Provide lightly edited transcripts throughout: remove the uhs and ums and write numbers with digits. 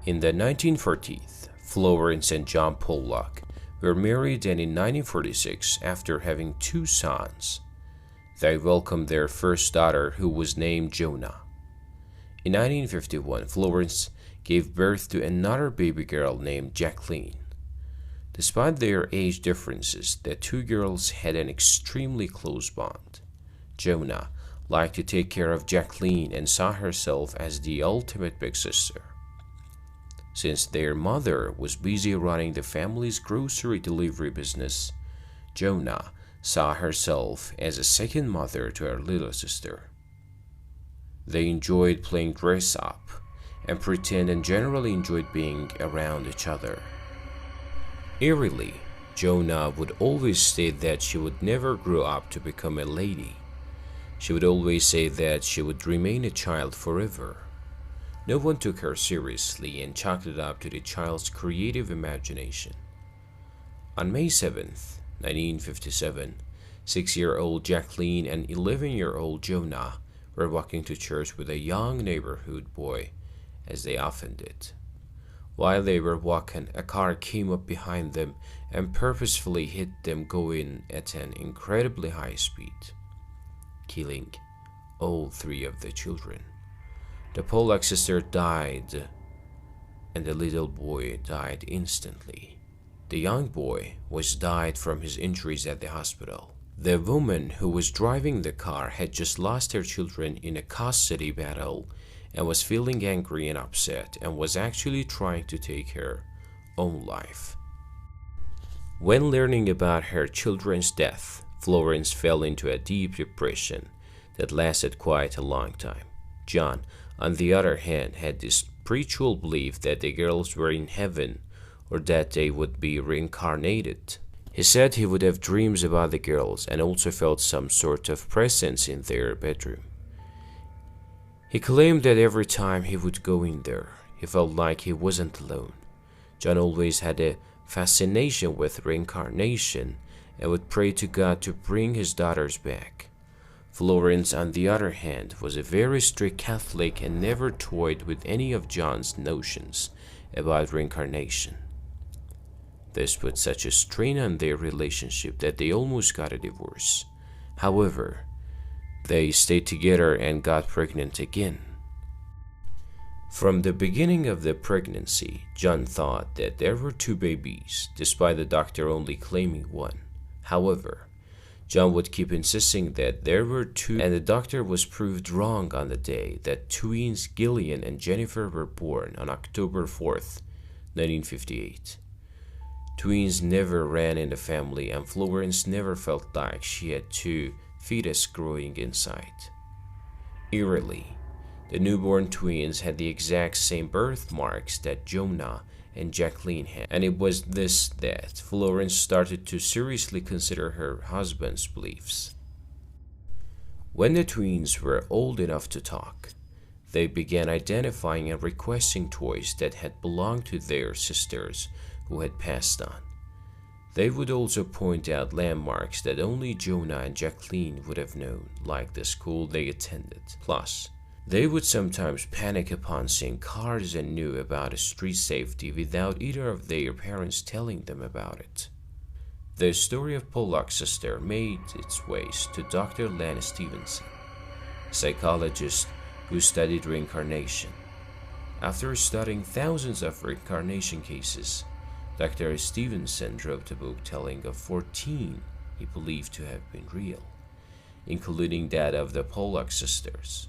In the 1940s, Florence and John Pollock were married, and in 1946, after having two sons, they welcomed their first daughter, who was named Jonah. In 1951, Florence gave birth to another baby girl named Jacqueline. Despite their age differences, the two girls had an extremely close bond. Jonah liked to take care of Jacqueline and saw herself as the ultimate big sister. Since their mother was busy running the family's grocery delivery business, Jonah saw herself as a second mother to her little sister. They enjoyed playing dress up and pretend, and generally enjoyed being around each other. Eerily, Jonah would always state that she would never grow up to become a lady. She would always say that she would remain a child forever. No one took her seriously and chalked it up to the child's creative imagination. On May 7th, 1957, 6-year-old Jacqueline and 11-year-old Jonah were walking to church with a young neighborhood boy, as they often did. While they were walking, a car came up behind them and purposefully hit them, going at an incredibly high speed, killing all three of the children. The Pollock sister died, and the little boy died instantly. The young boy died from his injuries at the hospital. The woman who was driving the car had just lost her children in a custody battle and was feeling angry and upset, and was actually trying to take her own life. When learning about her children's death, Florence fell into a deep depression that lasted quite a long time. John, on the other hand, had this spiritual belief that the girls were in heaven, or that they would be reincarnated. He said he would have dreams about the girls, and also felt some sort of presence in their bedroom. He claimed that every time he would go in there, he felt like he wasn't alone. John always had a fascination with reincarnation and would pray to God to bring his daughters back. Florence, on the other hand, was a very strict Catholic and never toyed with any of John's notions about reincarnation. This put such a strain on their relationship that they almost got a divorce. However, they stayed together and got pregnant again. From the beginning of the pregnancy, John thought that there were two babies, despite the doctor only claiming one. However, John would keep insisting that there were two, and the doctor was proved wrong on the day that twins Gillian and Jennifer were born on October 4th, 1958. Twins never ran in the family, and Florence never felt like she had two fetus growing inside. Eerily, the newborn twins had the exact same birthmarks that Jonah and Jacqueline had, and it was this that Florence started to seriously consider her husband's beliefs. When the twins were old enough to talk, they began identifying and requesting toys that had belonged to their sisters who had passed on. They would also point out landmarks that only Jonah and Jacqueline would have known, like the school they attended. Plus, they would sometimes panic upon seeing cars and knew about street safety without either of their parents telling them about it. The story of Pollock's sister made its ways to Dr. Len Stevenson, a psychologist who studied reincarnation. After studying thousands of reincarnation cases, Dr. Stevenson wrote a book telling of 14 he believed to have been real, including that of the Pollock sisters.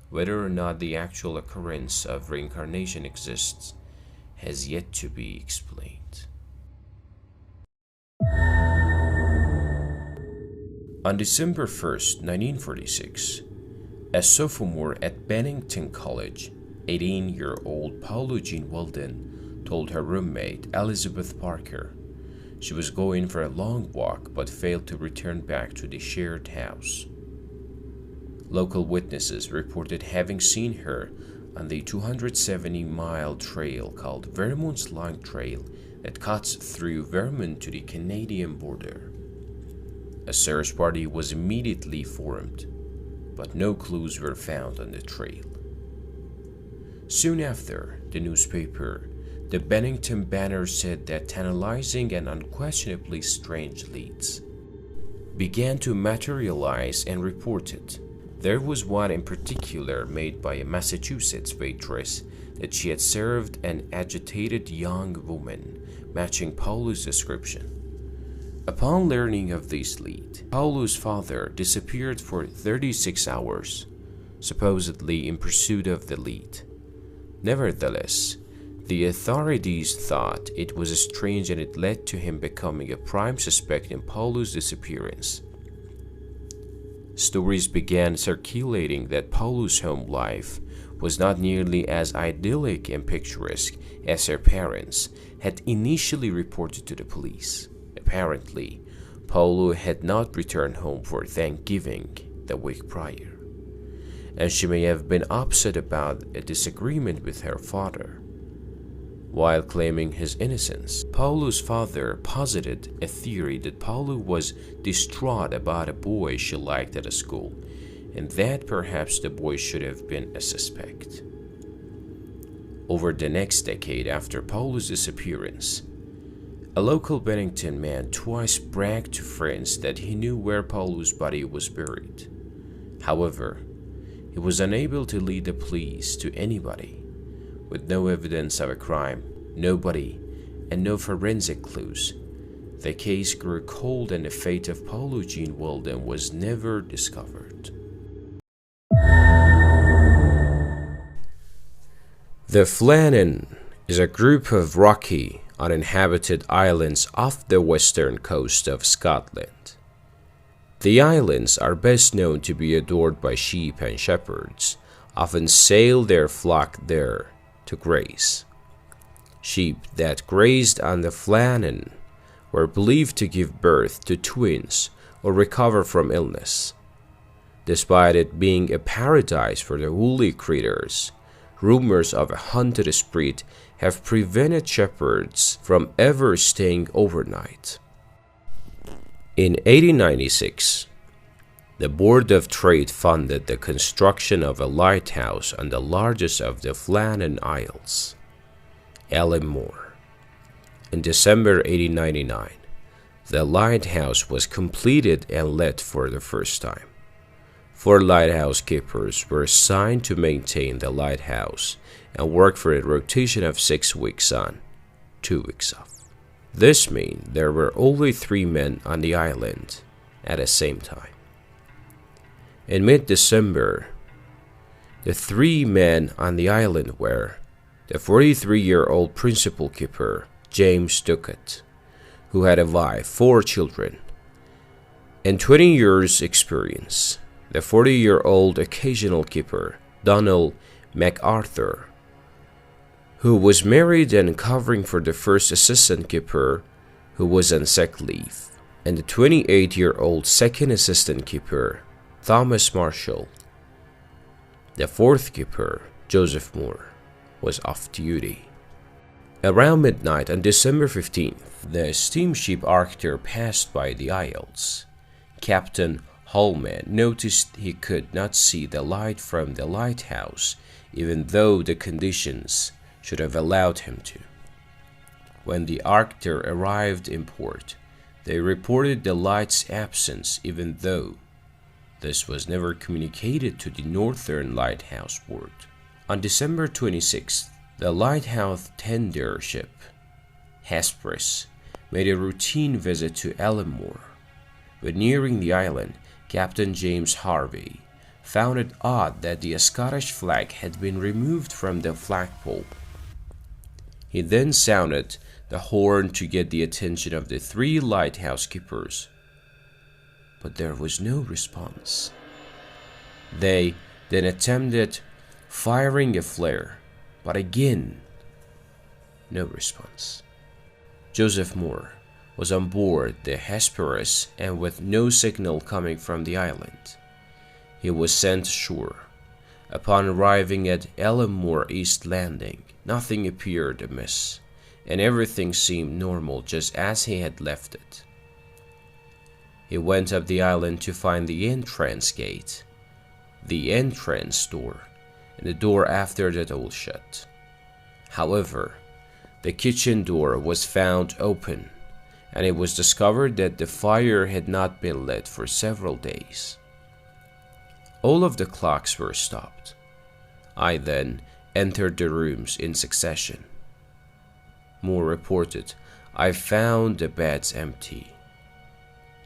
Whether or not the actual occurrence of reincarnation exists has yet to be explained. On December 1st, 1946, a sophomore at Bennington College, 18-year-old Paula Jean Weldon told her roommate, Elizabeth Parker, she was going for a long walk but failed to return back to the shared house. Local witnesses reported having seen her on the 270-mile trail called Vermont's Long Trail that cuts through Vermont to the Canadian border. A search party was immediately formed, but no clues were found on the trail. Soon after, the newspaper, the Bennington Banner said that tantalizing and unquestionably strange leads began to materialize and reported. There was one in particular made by a Massachusetts waitress that she had served an agitated young woman, matching Paulu's description. Upon learning of this lead, Paulu's father disappeared for 36 hours, supposedly in pursuit of the lead. Nevertheless, the authorities thought it was strange and it led to him becoming a prime suspect in Paulu's disappearance. Stories began circulating that Paulu's home life was not nearly as idyllic and picturesque as her parents had initially reported to the police. Apparently, Paulu had not returned home for Thanksgiving the week prior, and she may have been upset about a disagreement with her father. While claiming his innocence, Paulu's father posited a theory that Paulu was distraught about a boy she liked at a school, and that perhaps the boy should have been a suspect. Over the next decade after Paulu's disappearance, a local Bennington man twice bragged to friends that he knew where Paulu's body was buried. However, he was unable to lead the police to anybody. With no evidence of a crime, nobody, and no forensic clues, the case grew cold and the fate of Paulu Jean Weldon was never discovered. The Flannan is a group of rocky, uninhabited islands off the western coast of Scotland. The islands are best known to be adored by sheep, and shepherds often sail their flock there to graze. Sheep that grazed on the Flannan were believed to give birth to twins or recover from illness. Despite it being a paradise for the woolly critters, rumors of a haunted spirit have prevented shepherds from ever staying overnight. In 1896, the Board of Trade funded the construction of a lighthouse on the largest of the Flannan Isles, Ellenmore. In December 1899, the lighthouse was completed and let for the first time. 4 lighthouse keepers were assigned to maintain the lighthouse and work for a rotation of 6 weeks on, 2 weeks off. This meant there were only 3 men on the island at the same time. In mid-December, the 3 men on the island were the 43-year-old principal keeper, James Ducat, who had a wife, 4 children, and 20 years' experience, the 40-year-old occasional keeper, Donald MacArthur, who was married and covering for the first assistant keeper who was on sick leave, and the 28-year-old second assistant keeper, Thomas Marshall. The 4th keeper, Joseph Moore, was off duty. Around midnight on December 15th, the steamship Arctur passed by the Isles. Captain Holman noticed he could not see the light from the lighthouse, even though the conditions should have allowed him to. When the Arctur arrived in port, they reported the light's absence, even though this was never communicated to the Northern Lighthouse Board. On December 26th, the lighthouse tender ship, Hesperus, made a routine visit to Ellenmore. When nearing the island, Captain James Harvey found it odd that the Scottish flag had been removed from the flagpole. He then sounded the horn to get the attention of the 3 lighthouse keepers, but there was no response. They then attempted firing a flare, but again, no response. Joseph Moore was on board the Hesperus, and with no signal coming from the island, he was sent ashore. Upon arriving at Ellenmore East Landing, nothing appeared amiss, and everything seemed normal just as he had left it. He went up the island to find the entrance gate, the entrance door, and the door after that all shut. However, the kitchen door was found open, and it was discovered that the fire had not been lit for several days. All of the clocks were stopped. I then entered the rooms in succession. Moore reported, "I found the beds empty,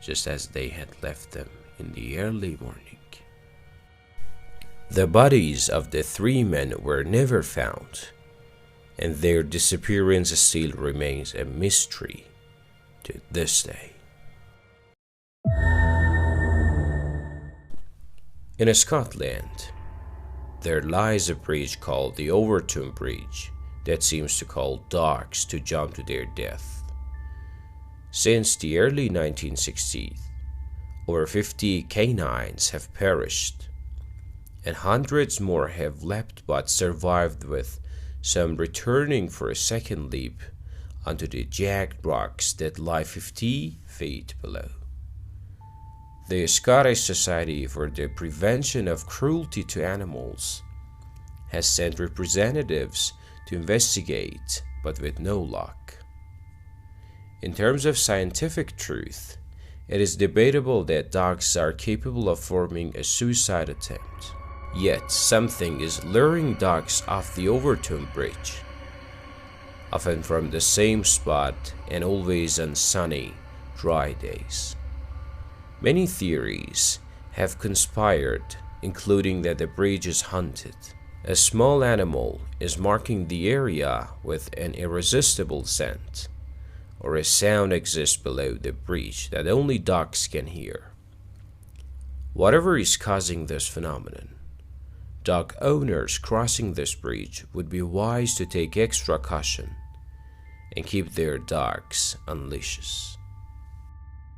just as they had left them in the early morning." The bodies of the three men were never found, and their disappearance still remains a mystery to this day. In Scotland, there lies a bridge called the Overton Bridge that seems to call dogs to jump to their death. Since the early 1960s, over 50 canines have perished, and hundreds more have leapt but survived, with some returning for a second leap onto the jagged rocks that lie 50 feet below. The Scottish Society for the Prevention of Cruelty to Animals has sent representatives to investigate, but with no luck. In terms of scientific truth, it is debatable that dogs are capable of forming a suicide attempt. Yet something is luring dogs off the Overton Bridge, often from the same spot and always on sunny, dry days. Many theories have conspired, including that the bridge is haunted. A small animal is marking the area with an irresistible scent, or a sound exists below the bridge that only dogs can hear. Whatever is causing this phenomenon, dog owners crossing this bridge would be wise to take extra caution and keep their dogs on leashes.